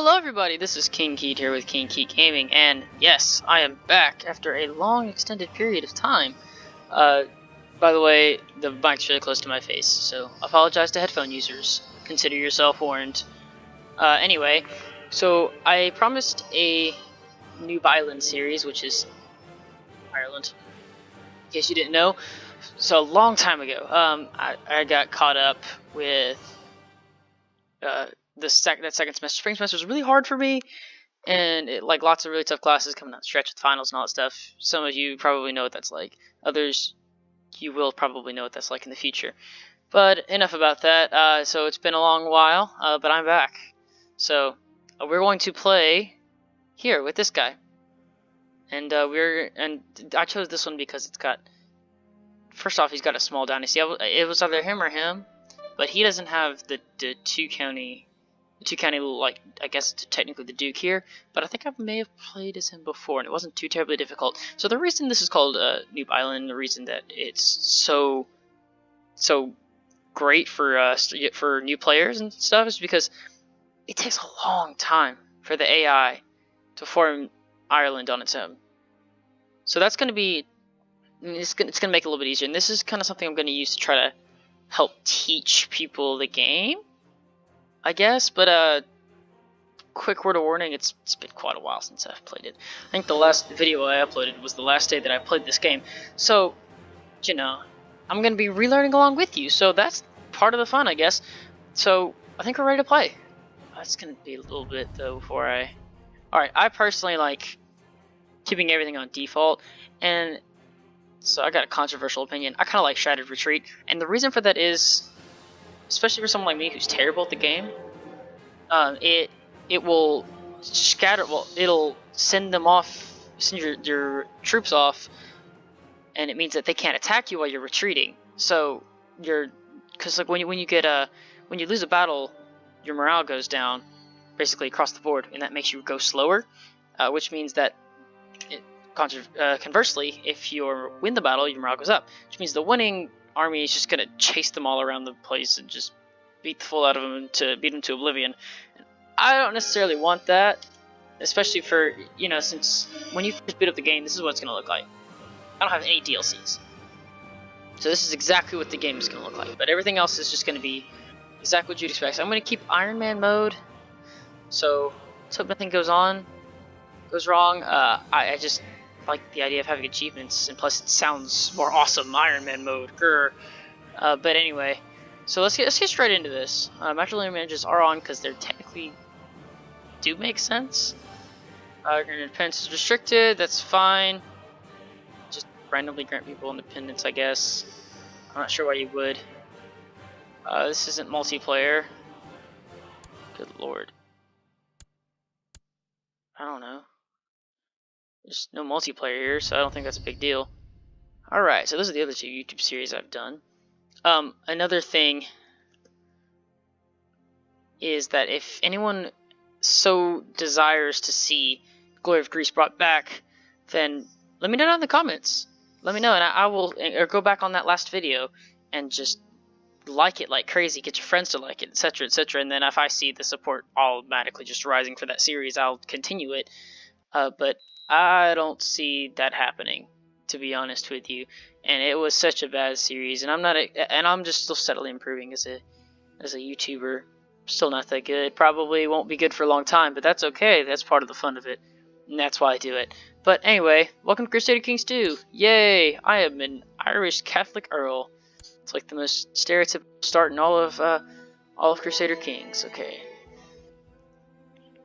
Hello everybody, this is King Keat here with King Keat Gaming, and yes, I am back after a long extended period of time. By the way, the mic's really close to my face, so apologize to headphone users. Consider yourself warned. Anyway, so I promised a Newbie Island series, which is Ireland, in case you didn't know. So a long time ago, I got caught up with that second semester. Spring semester was really hard for me, and like lots of really tough classes coming out stretch with finals and all that stuff. Some of you probably know what that's like. Others, you will probably know what that's like in the future. But enough about that. So it's been a long while, but I'm back. So we're going to play here with this guy, and I chose this one because it's got. First off, he's got a small dynasty. It was either him or him, but he doesn't have the two county, like, I guess technically the Duke here, but I think I may have played as him before, and it wasn't too terribly difficult. So the reason this is called Newbie Island, the reason that it's so great for new players and stuff, is because it takes a long time for the AI to form Ireland on its own. So that's going to be, it's going to make it a little bit easier, and this is kind of something I'm going to use to try to help teach people the game, I guess. But quick word of warning, it's been quite a while since I've played it. I think the last video I uploaded was the last day that I played this game, so you know, I'm gonna be relearning along with you, so that's part of the fun, I guess. So I think we're ready to play. That's gonna be a little bit though before alright, I personally like keeping everything on default, and so I got a controversial opinion. I kind of like Shattered Retreat, and the reason for that is, especially for someone like me who's terrible at the game, it will scatter. Well, it'll send them off, send your troops off, and it means that they can't attack you while you're retreating. So because like when you lose a battle, your morale goes down, basically across the board, and that makes you go slower, which means that. Conversely, if you win the battle, your morale goes up, which means the winning army is just going to chase them all around the place and just beat the full out of them to beat them to oblivion. And I don't necessarily want that, especially for, since when you first boot up the game, this is what it's going to look like. I don't have any DLCs. So this is exactly what the game is going to look like, but everything else is just going to be exactly what you'd expect. So I'm going to keep Iron Man mode, so let's hope nothing goes wrong. I just like the idea of having achievements, and plus it sounds more awesome. Iron Man mode, grr. But anyway, so let's get straight into this. Matrilineal marriages are on because they're technically do make sense. Independence is restricted. That's fine. Just randomly grant people independence, I guess. I'm not sure why you would. This isn't multiplayer. Good lord. I don't know. There's no multiplayer here, so I don't think that's a big deal. Alright, so those are the other two YouTube series I've done. Another thing is that if anyone so desires to see Glory of Greece brought back, then let me know down in the comments. Let me know, and I will or go back on that last video and just like it like crazy, get your friends to like it, etc., etc. And then if I see the support automatically just rising for that series, I'll continue it. But I don't see that happening, to be honest with you. And it was such a bad series, and I'm just still steadily improving as a YouTuber. Still not that good. Probably won't be good for a long time, but that's okay. That's part of the fun of it, and that's why I do it. But anyway, welcome to Crusader Kings 2. Yay! I am an Irish Catholic Earl. It's like the most stereotypical start in all of Crusader Kings. Okay.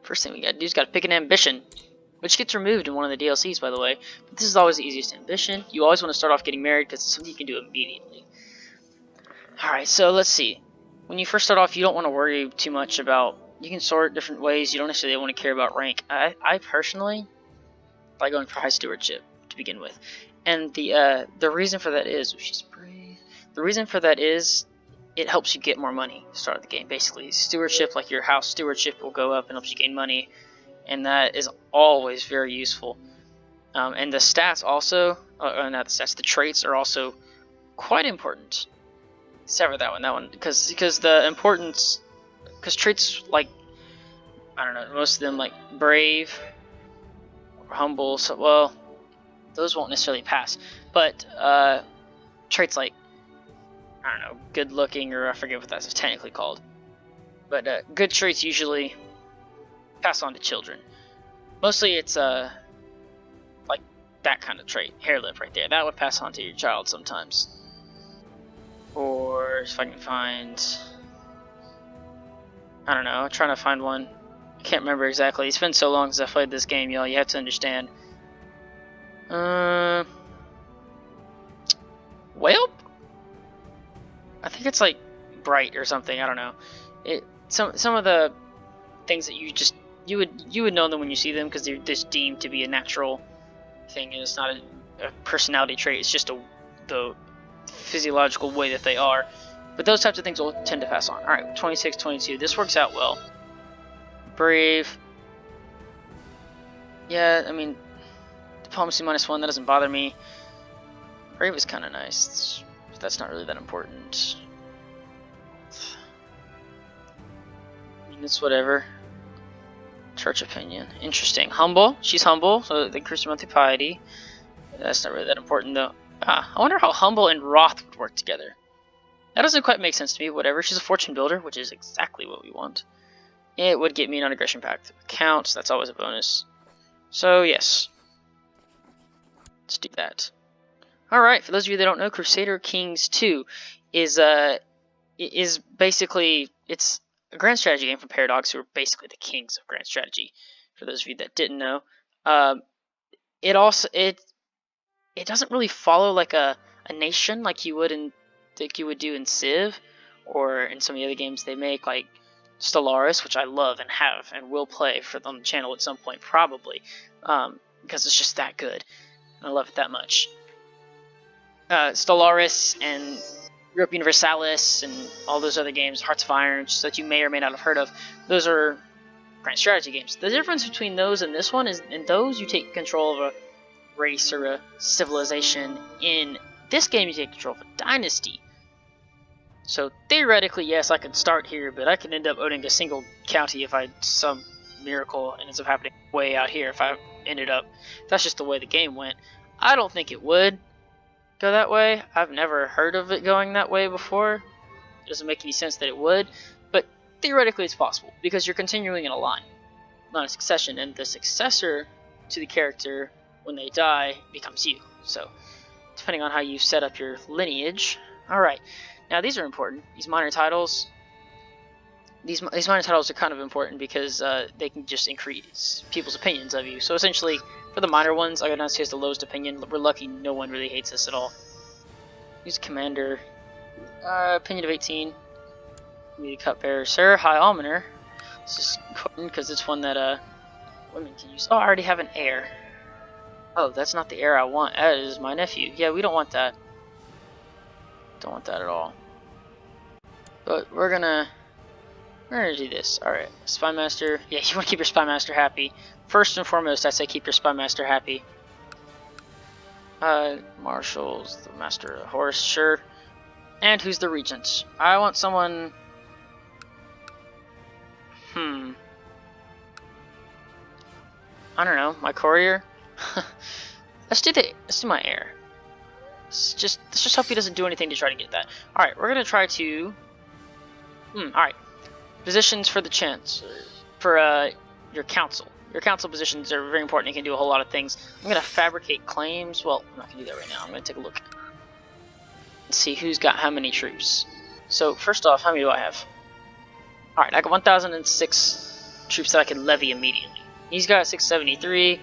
First thing we gotta do is gotta pick an ambition, which gets removed in one of the DLCs, by the way. But this is always the easiest ambition. You always want to start off getting married because it's something you can do immediately. Alright, so let's see. When you first start off, you don't want to worry too much about... You can sort different ways. You don't necessarily want to care about rank. I personally like going for high stewardship to begin with. And the reason for that is... She's brave. The reason for that is it helps you get more money to start the game, basically. Stewardship, like your house stewardship, will go up and helps you gain money. And that is always very useful. And the stats also, not the stats, the traits are also quite important. Except for that one, because the importance, because traits like I don't know, most of them like brave or humble. So, well, those won't necessarily pass. But traits like, I don't know, good looking, or I forget what that's technically called. But good traits usually pass on to children. Mostly it's like that kind of trait, hair lip right there. That would pass on to your child sometimes. Or if I can find, I don't know, I'm trying to find one. I can't remember exactly. It's been so long since I played this game, y'all. You have to understand. Whalep? I think it's like bright or something. I don't know. Some of the things that you would know them when you see them, because they're just deemed to be a natural thing, and it's not a personality trait. It's just the physiological way that they are. But those types of things will tend to pass on. All right, 26, 22. This works out well. Brave. Yeah, I mean, diplomacy -1. That doesn't bother me. Brave is kind of nice. But that's not really that important. I mean, it's whatever. Church opinion. Interesting. Humble. She's humble, so they increase her monthly piety. That's not really that important, though. I wonder how humble and wrath would work together. That doesn't quite make sense to me. Whatever. She's a fortune builder, which is exactly what we want. It would get me an aggression pact. Counts. That's always a bonus. So, yes. Let's do that. Alright, for those of you that don't know, Crusader Kings 2 is basically, it's a grand strategy game from Paradox, who are basically the kings of grand strategy. For those of you that didn't know, it doesn't really follow like a nation like you would do in Civ, or in some of the other games they make, like Stellaris, which I love and have and will play on the channel at some point probably, because it's just that good. I love it that much. Stellaris and Europe Universalis and all those other games, Hearts of Iron, just that you may or may not have heard of, those are grand strategy games. The difference between those and this one is, in those you take control of a race or a civilization. In this game you take control of a dynasty. So theoretically, yes, I could start here, but I could end up owning a single county if some miracle ends up happening way out here. If that's just the way the game went. I don't think it would go that way. I've never heard of it going that way before. It doesn't make any sense that it would, but theoretically it's possible, because you're continuing in a line, not a succession, and the successor to the character, when they die, becomes you. So, depending on how you set up your lineage. Alright, now these are important. These minor titles. These minor titles are kind of important because they can just increase people's opinions of you. So essentially, for the minor ones, I got down to the lowest opinion. We're lucky no one really hates us at all. Use commander. Opinion of 18. Media cupbearer. Sir, High Almoner. This is important because it's one that women can use. Oh, I already have an heir. Oh, that's not the heir I want. That is my nephew. Yeah, we don't want that. Don't want that at all. But we're gonna do this. Alright, Spy Master. Yeah, you want to keep your Spy Master happy. First and foremost, I say keep your Spy Master happy. Marshall's the Master of Horse, sure. And who's the Regent? I want someone... I don't know, my courier? Let's do my heir. Let's just hope he doesn't do anything to try to get that. Alright, we're gonna try to... alright. Positions for the chance, for your council. Your council positions are very important. You can do a whole lot of things. I'm going to fabricate claims. Well, I'm not going to do that right now. I'm going to take a look and see who's got how many troops. So, first off, how many do I have? Alright, I got 1,006 troops that I can levy immediately. He's got 673.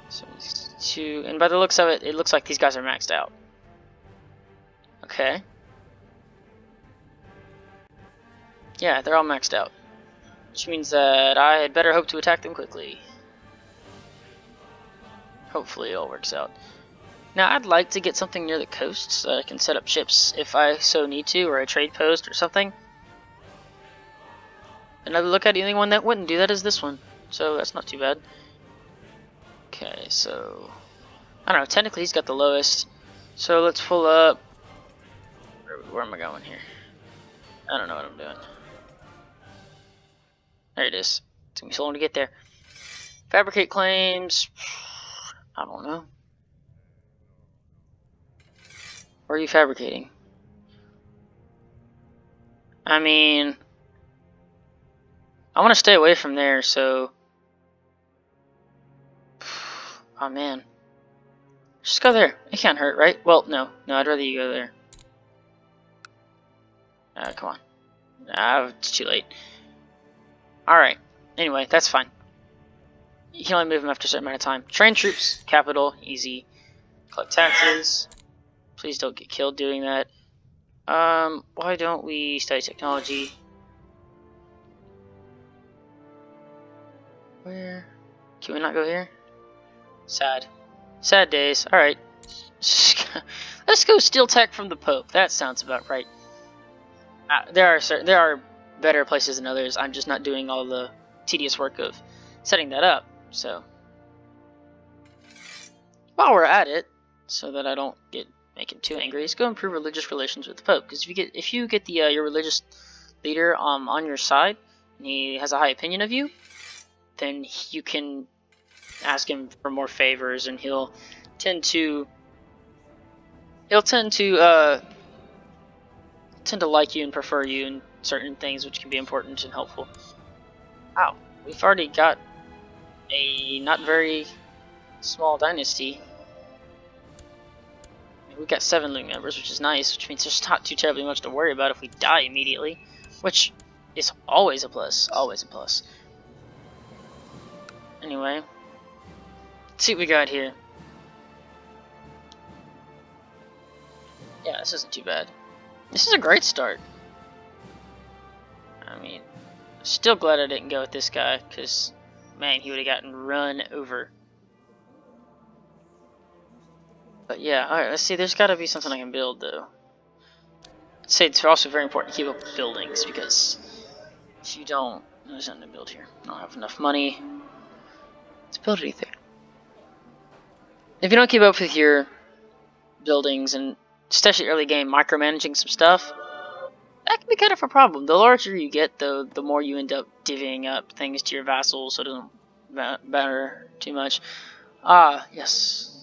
72. And by the looks of it, it looks like these guys are maxed out. Okay. Yeah, they're all maxed out. Which means that I had better hope to attack them quickly. Hopefully it all works out. Now, I'd like to get something near the coast so I can set up ships if I so need to, or a trade post or something. Another look at the only one that wouldn't do that is this one. So that's not too bad. Okay, so... I don't know, technically he's got the lowest. So let's pull up... Where am I going here? I don't know what I'm doing. There it is. It's gonna be so long to get there. Fabricate claims. I don't know. Where are you fabricating? I mean, I want to stay away from there, so... Oh, man. Just go there. It can't hurt, right? Well, no. No, I'd rather you go there. Come on. It's too late. Alright. Anyway, that's fine. You can only move them after a certain amount of time. Train troops. Capital. Easy. Collect taxes. Please don't get killed doing that. Why don't we study technology? Where? Can we not go here? Sad. Sad days. Alright. Let's go steal tech from the Pope. That sounds about right. There are better places than others. I'm just not doing all the tedious work of setting that up. So, while we're at it, so that I don't make him too angry, let's go improve religious relations with the Pope. Because if you get the your religious leader on your side, and he has a high opinion of you, then you can ask him for more favors, and he'll tend to like you and prefer you in certain things, which can be important and helpful. Wow, we've already got a not very small dynasty. We've got 7 living members, which is nice, which means there's not too terribly much to worry about if we die immediately, which is always a plus. Always a plus. Anyway, let's see what we got here. Yeah, this isn't too bad. This is a great start. I mean, still glad I didn't go with this guy, because, man, he would have gotten run over. But yeah, alright, let's see, there's got to be something I can build, though. I'd say it's also very important to keep up with buildings, because if you don't, there's nothing to build here. I don't have enough money to build anything. If you don't keep up with your buildings, and especially early game, micromanaging some stuff, that can be kind of a problem. The larger you get, though, the more you end up divvying up things to your vassals, so it doesn't matter too much. Yes.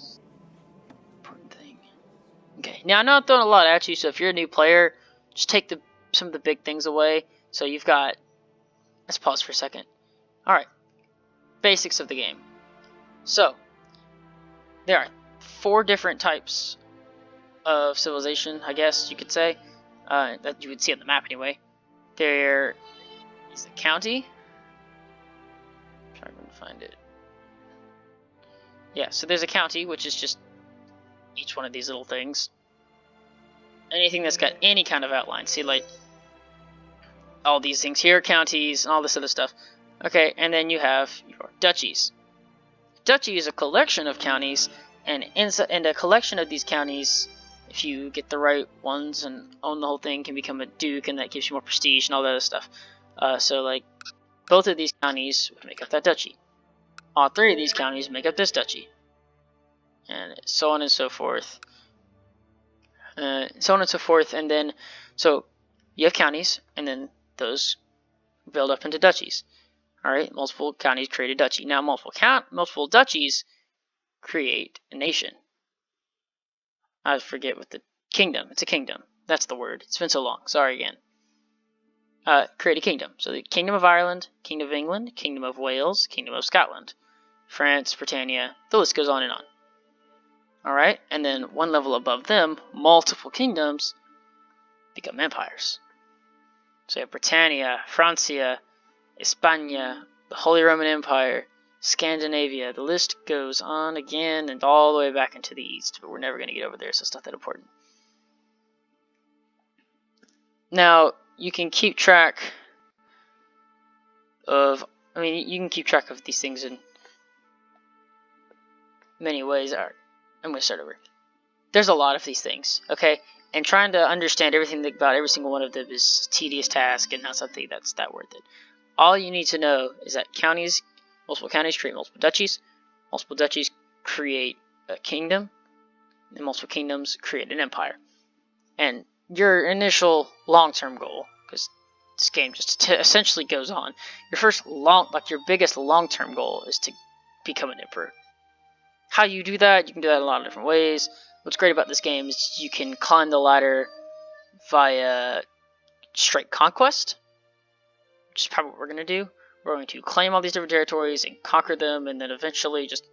Okay, now I know I'm throwing a lot at you, so if you're a new player, just take some of the big things away. So you've got... Let's pause for a second. Alright. Basics of the game. So, there are 4 different types of civilization, I guess you could say, that you would see on the map anyway. There is a county. I'm trying to find it. Yeah, so there's a county, which is just each one of these little things. Anything that's got any kind of outline. See, like, all these things here, counties, and all this other stuff. Okay, and then you have your duchies. Duchy is a collection of counties, and a collection of these counties, if you get the right ones and own the whole thing, can become a duke, and that gives you more prestige and all that other stuff. So, like, both of these counties would make up that duchy. All 3 of these counties make up this duchy. And so on and so forth. And then, so you have counties, and then those build up into duchies. Alright, multiple counties create a duchy. Now, multiple duchies create a nation. I forget what the kingdom. It's a kingdom. That's the word. It's been so long. Sorry again. Create a kingdom. So the Kingdom of Ireland, Kingdom of England, Kingdom of Wales, Kingdom of Scotland, France, Britannia. The list goes on and on. Alright, and then one level above them, multiple kingdoms become empires. So you have Britannia, Francia, España, the Holy Roman Empire, Scandinavia. The list goes on again and all the way back into the east, but we're never going to get over there, so it's not that important. Now, you can keep track of, you can keep track of these things in many ways. Alright. I'm going to start over. There's a lot of these things, okay? And trying to understand everything about every single one of them is a tedious task and not something that's that worth it. All you need to know is that multiple counties create multiple duchies create a kingdom, and multiple kingdoms create an empire. And your initial long-term goal, because this game just essentially goes on. Your biggest long-term goal is to become an emperor. How you do that? You can do that in a lot of different ways. What's great about this game is you can climb the ladder via straight conquest, which is probably what we're going to do. We're going to claim all these different territories and conquer them, and then eventually just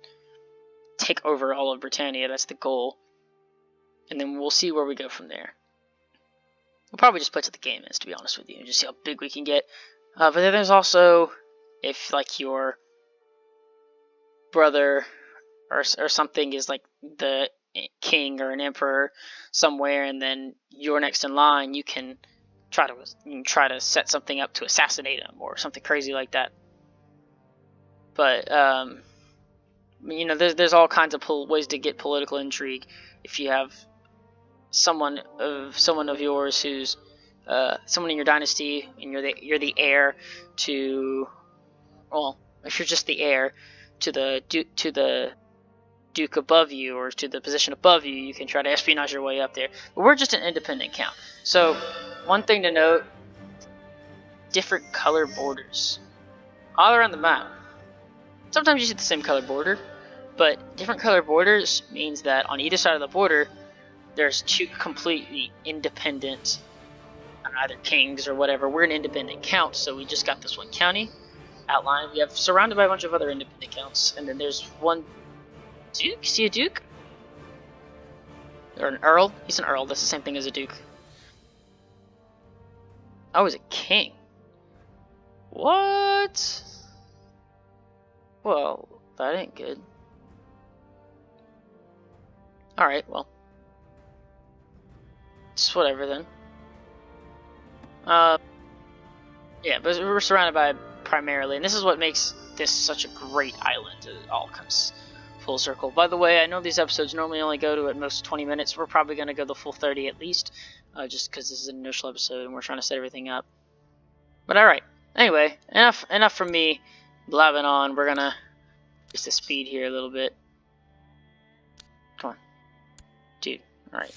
take over all of Britannia. That's the goal. And then we'll see where we go from there. We'll probably just play till the game is, to be honest with you, and just see how big we can get. But then there's also, if like your brother or something is like the king or an emperor somewhere, and then you're next in line, you can try to set something up to assassinate him or something crazy like that. But you know, there's all kinds of ways to get political intrigue. If you have someone of yours who's someone in your dynasty, and you're the heir to, well, if you're just the heir to the duke above you or to the position above you, you can try to espionage your way up there. But we're just an independent count. So one thing to note: different color borders all around the map. Sometimes you see the same color border, but different color borders means that on either side of the border there's two completely independent either kings or whatever. We're an independent count, so we just got this one county outlined. We have surrounded by a bunch of other independent counts, and then there's one duke. See a duke? Or an earl? He's an earl. That's the same thing as a duke. Oh, he's a king. What? Well, that ain't good. Alright, well. It's whatever then. Yeah, but we're surrounded by primarily, and this is what makes this such a great island. It all comes full circle. By the way, I know these episodes normally only go to at most 20 minutes. We're probably going to go the full 30 at least, just because this is an initial episode and we're trying to set everything up. But alright, anyway, enough from me blabbing on. We're going to just the speed here a little bit. Come on. Dude, alright.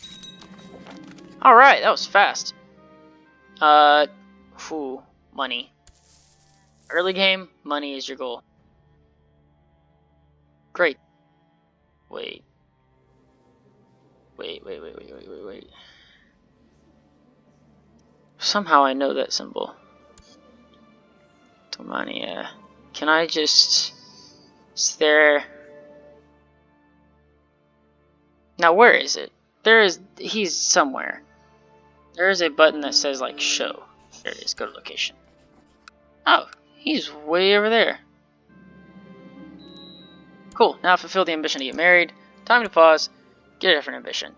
Alright, that was fast. Money. Early game, money is your goal. Great. Wait. Somehow I know that symbol. Domania. Can I just... Is there... Now where is it? He's somewhere. There is a button that says like show. There it is, go to location. Oh, he's way over there. Cool, now fulfill the ambition to get married. Time to pause, get a different ambition.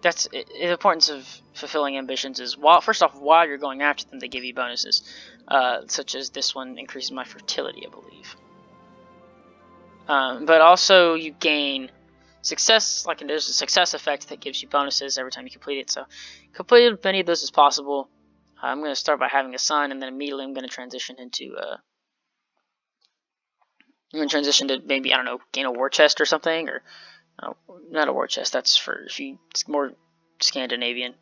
That's it. The importance of fulfilling ambitions is, first off, while you're going after them, they give you bonuses. Such as this one increases my fertility, I believe. But also you gain success, like there's a success effect that gives you bonuses every time you complete it. So complete as many of those as possible. I'm going to start by having a son, and then immediately I'm going to transition into maybe, I don't know, gain a war chest or something, or not a war chest. That's for if you it's more Scandinavian.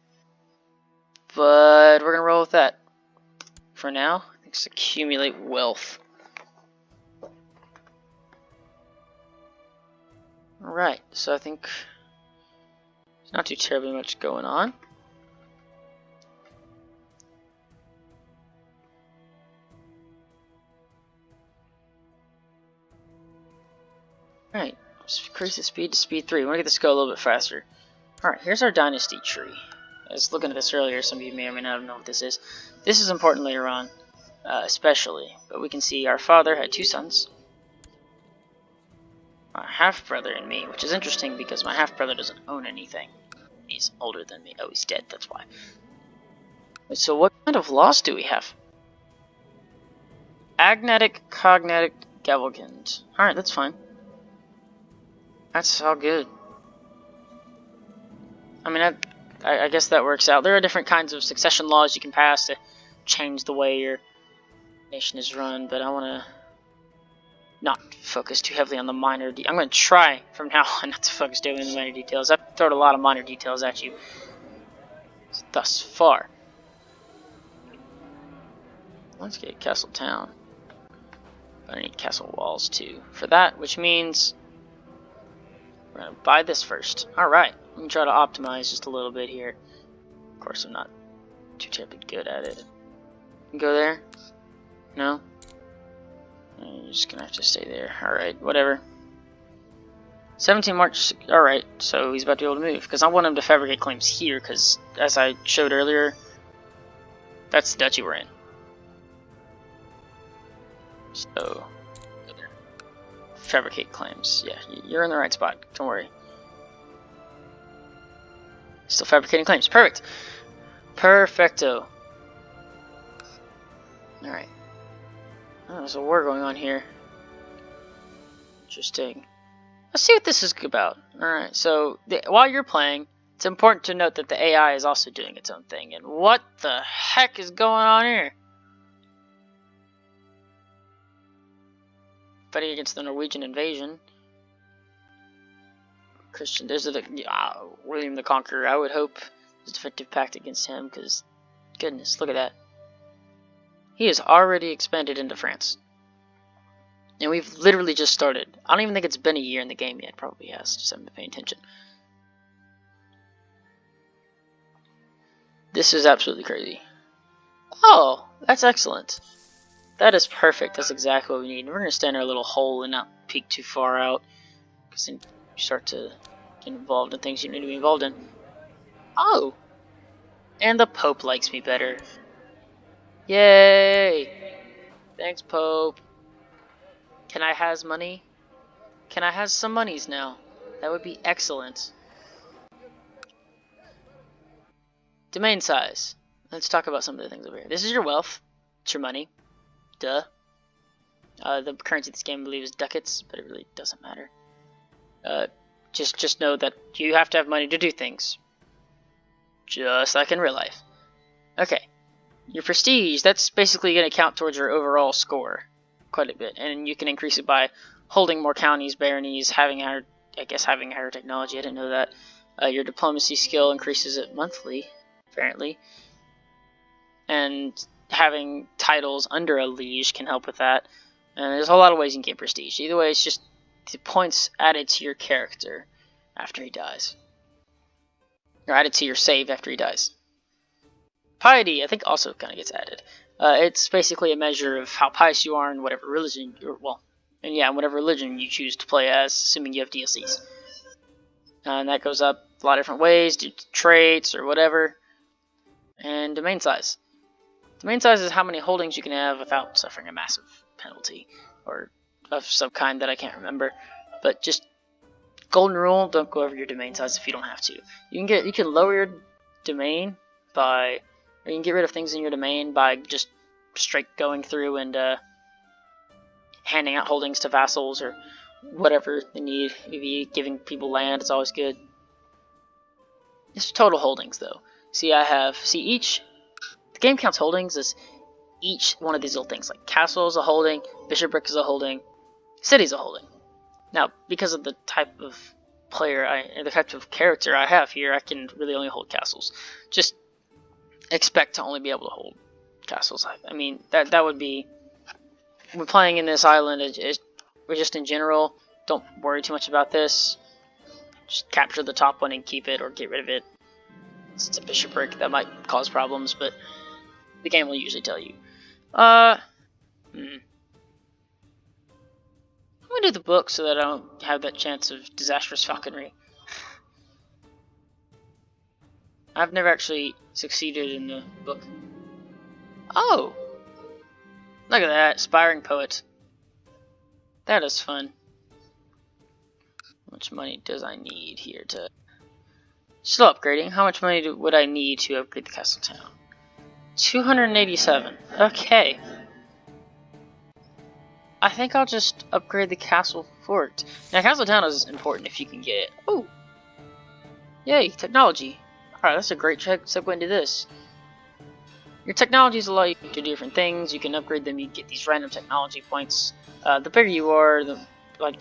But we're gonna roll with that for now. Let's accumulate wealth. Alright, so I think there's not too terribly much going on. Alright, let's increase the speed to speed 3. We want to get this go a little bit faster. Alright, here's our dynasty tree. I was looking at this earlier, some of you may or may not know what this is. This is important later on, especially. But we can see our father had 2 sons. My half-brother and me, which is interesting because my half-brother doesn't own anything. He's older than me. Oh, he's dead, that's why. So what kind of laws do we have? Agnatic, Cognatic, Gavelkind. Alright, that's fine. That's all good. I mean, I guess that works out. There are different kinds of succession laws you can pass to change the way your nation is run, but I want to not focus too heavily on the minor I'm going to try from now on not to focus too heavily on the minor details. I've thrown a lot of minor details at you thus far. let's get Castle Town. But I need Castle Walls too for that, which means we're gonna buy this first. Alright, let me try to optimize just a little bit here. Of course, I'm not too terribly good at it. Go there? No? You're just gonna have to stay there. Alright, whatever. 17 March, alright, so he's about to be able to move. Because I want him to fabricate claims here, because as I showed earlier, that's the duchy we're in. So, fabricate claims. Yeah, you're in the right spot. Don't worry. Still fabricating claims. Perfect. Perfecto. Alright. Oh, there's a war going on here. Interesting. Let's see what this is about. Alright, so while you're playing, it's important to note that the AI is also doing its own thing. And what the heck is going on here? Fighting against the Norwegian invasion. Christian, there's William the Conqueror. I would hope there's a defective pact against him, because, goodness, look at that. He has already expanded into France. And we've literally just started. I don't even think it's been a year in the game yet. Probably has, just haven't been paying attention. This is absolutely crazy. Oh, that's excellent. That is perfect. That's exactly what we need. We're going to stay in our little hole and not peek too far out, because then you start to get involved in things you need to be involved in. Oh! And the Pope likes me better. Yay! Thanks, Pope. Can I has money? Can I has some monies now? That would be excellent. Domain size. Let's talk about some of the things over here. This is your wealth. It's your money. Duh. The currency of this game, I believe, is ducats, but it really doesn't matter. Just know that you have to have money to do things. Just like in real life. Okay. Your prestige, that's basically going to count towards your overall score quite a bit, and you can increase it by holding more counties, baronies, having higher technology. I didn't know that. Your diplomacy skill increases it monthly, apparently, and having titles under a liege can help with that. And there's a lot of ways you can get prestige. Either way, it's just the points added to your character after he dies, or added to your save after he dies. Piety, I think, also kind of gets added. It's basically a measure of how pious you are in whatever religion, whatever religion you choose to play as, assuming you have DLCs. And that goes up a lot of different ways, due to traits or whatever. And domain size. Domain size is how many holdings you can have without suffering a massive penalty, or of some kind that I can't remember. But just golden rule: don't go over your domain size if you don't have to. You can lower your domain by, or you can get rid of things in your domain by just straight going through and handing out holdings to vassals or whatever they need. Maybe giving people land is always good. It's total holdings though. See, the game counts holdings as each one of these little things. Like castle is a holding, bishopric is a holding, city is a holding. Now, because of the type of player the type of character I have here, I can really only hold castles. Just expect to only be able to hold castles. I mean, that would be, when playing in this island, or just in general, don't worry too much about this. Just capture the top one and keep it, or get rid of it. It's a bishopric, that might cause problems, but the game will usually tell you. I'm gonna do the book so that I don't have that chance of disastrous falconry. I've never actually succeeded in the book. Oh! Look at that, aspiring poet. That is fun. How much money does I need here to... Still upgrading. How much money would I need to upgrade the castle town? 287. Okay. I think I'll just upgrade the castle fort. Now, castle town is important if you can get it. Oh! Yay, technology. Alright, that's a great segue into this. Your technologies allow you to do different things. You can upgrade them. You get these random technology points. The bigger you are,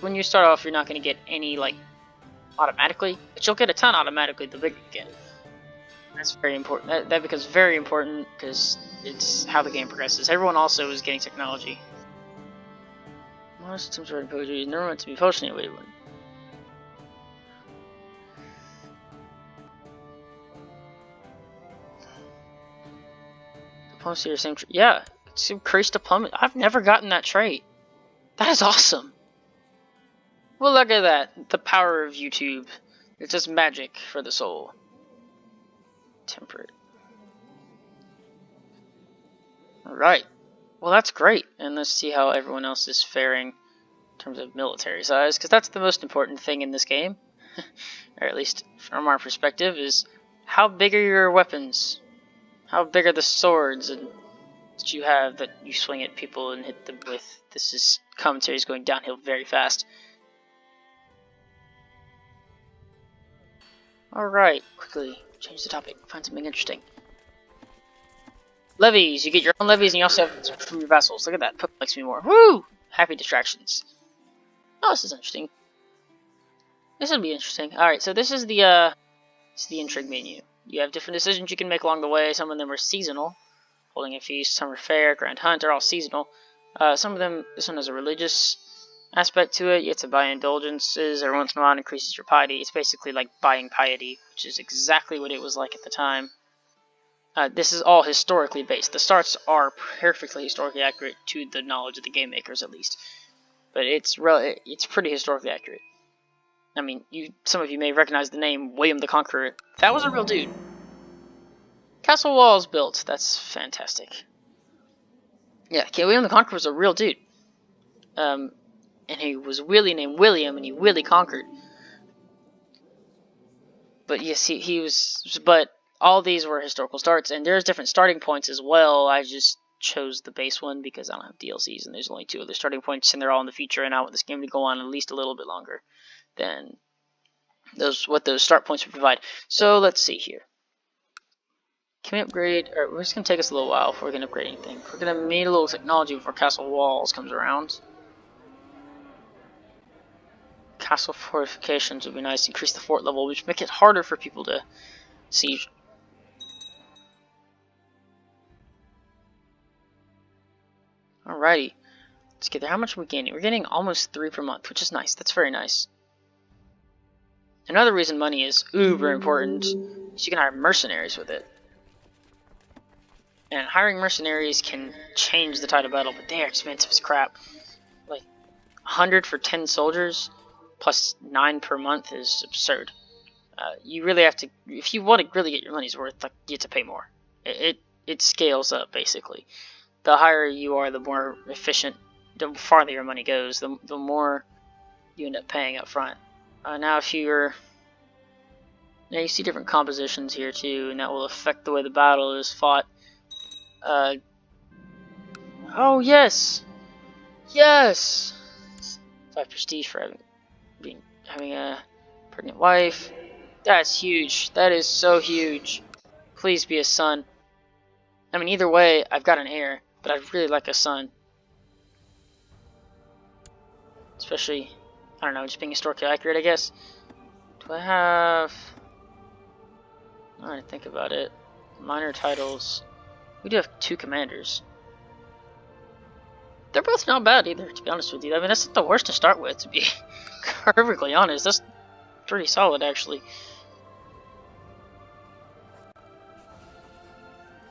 when you start off, you're not going to get any automatically, but you'll get a ton automatically the bigger you get. That's very important. That becomes very important because it's how the game progresses. Everyone also is getting technology. Most systems are poetry is never meant to be functioning with one. Diplomacy or same trait. Yeah, it's increased diplomacy. I've never gotten that trait. That is awesome. Well, look at that. The power of YouTube. It's just magic for the soul. Temperate. Alright. Well, that's great. And let's see how everyone else is faring in terms of military size, because that's the most important thing in this game. Or at least from our perspective, is how big are your weapons? How big are the swords that you have that you swing at people and hit them with? This is commentary is going downhill very fast. Alright, quickly change the topic, find something interesting. Levies, you get your own levies and you also have from your vassals. Look at that, Pope likes me more. Woo! Happy distractions. Oh, this is interesting. This will be interesting. Alright, so this is the intrigue menu. You have different decisions you can make along the way. Some of them are seasonal. Holding a feast, summer fair, grand hunt, are all seasonal. Some of them, this one has a religious aspect to it. You have to buy indulgences every once in a while, increases your piety. It's basically like buying piety, which is exactly what it was like at the time. This is all historically based. The starts are perfectly historically accurate to the knowledge of the game makers, at least. But it's pretty historically accurate. I mean, some of you may recognize the name William the Conqueror. That was a real dude. Castle walls built. That's fantastic. Yeah, William the Conqueror was a real dude. And he was really named William, and he really conquered. But yes, he was. But all these were historical starts, and there's different starting points as well. I just chose the base one because I don't have DLCs, and there's only 2 other starting points, and they're all in the future, and I want this game to go on at least a little bit longer than what those start points would provide. So let's see here. Can we upgrade? Or we're just gonna take us a little while before we can upgrade anything. We're gonna need a little technology before Castle Walls comes around. Castle fortifications would be nice. Increase the fort level, which make it harder for people to siege. Alrighty, let's get there. How much are we gaining? We're getting almost 3 per month, which is nice. That's very nice. Another reason money is uber important is you can hire mercenaries with it. And hiring mercenaries can change the tide of battle, but they are expensive as crap. Like 100 for 10 soldiers plus 9 per month is absurd. You really have to, if you want to really get your money's worth, like, you have to pay more. It scales up basically. The higher you are, the more efficient, the farther your money goes, the more you end up paying up front. Now if you're... Now you see different compositions here too, and that will affect the way the battle is fought. Oh yes! Yes! 5 prestige for having a pregnant wife. That's huge. That is so huge. Please be a son. I mean, either way, I've got an heir, but I'd really like a son. Especially, I don't know, just being historically accurate, I guess. Do I have... Alright, think about it. Minor titles. We do have 2 commanders. They're both not bad either, to be honest with you. I mean, that's not the worst to start with, to be perfectly honest. That's pretty solid, actually.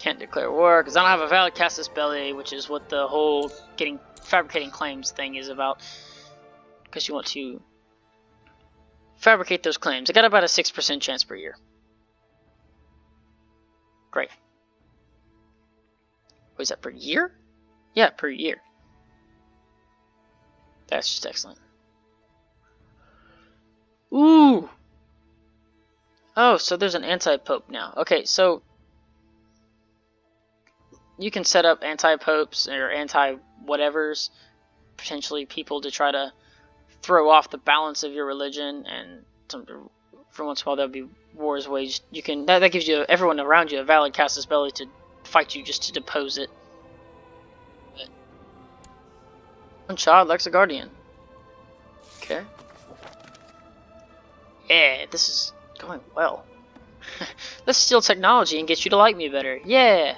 Can't declare war, because I don't have a valid casus belli, which is what the whole fabricating claims thing is about. Because you want to fabricate those claims. I got about a 6% chance per year. Great. What is that, per year? Yeah, per year. That's just excellent. Ooh! Oh, so there's an anti-pope now. Okay, so you can set up anti-popes or anti-whatevers, potentially people to try to throw off the balance of your religion, and for once in a while there'll be wars waged. You can that gives you everyone around you a valid casus belli to fight you just to depose it. But one child likes a guardian. Okay. Yeah, this is going well. Let's steal technology and get you to like me better. Yeah.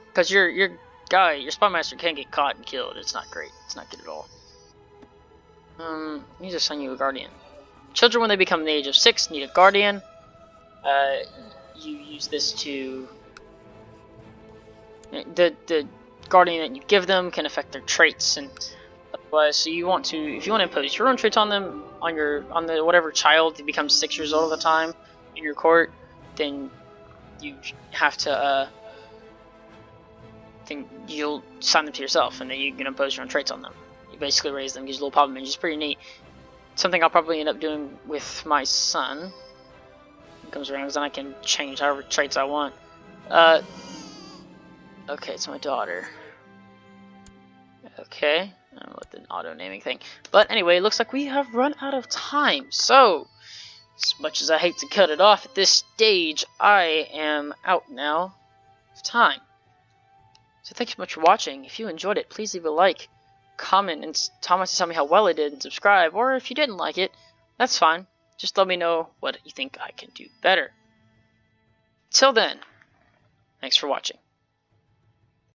Because your spy master can get caught and killed. It's not great. It's not good at all. I need to assign you a guardian. Children, when they become the age of 6, need a guardian. You use this to... The guardian that you give them can affect their traits and otherwise. So you want to, if you want to impose your own traits on them, on the whatever child that becomes 6 years old at the time in your court, then you have to then you'll assign them to yourself, and then you can impose your own traits on them. You basically raise them, gives you a little pop image. It's pretty neat. Something I'll probably end up doing with my son. It comes around, because then I can change however traits I want. Okay, it's my daughter. Okay, I don't know what the auto-naming thing. But anyway, it looks like we have run out of time. So, as much as I hate to cut it off at this stage, I am out now of time. So thank you so much for watching. If you enjoyed it, please leave a like, comment, and tell me how well I did, and subscribe. Or if you didn't like it, that's fine. Just let me know what you think I can do better. Till then, thanks for watching.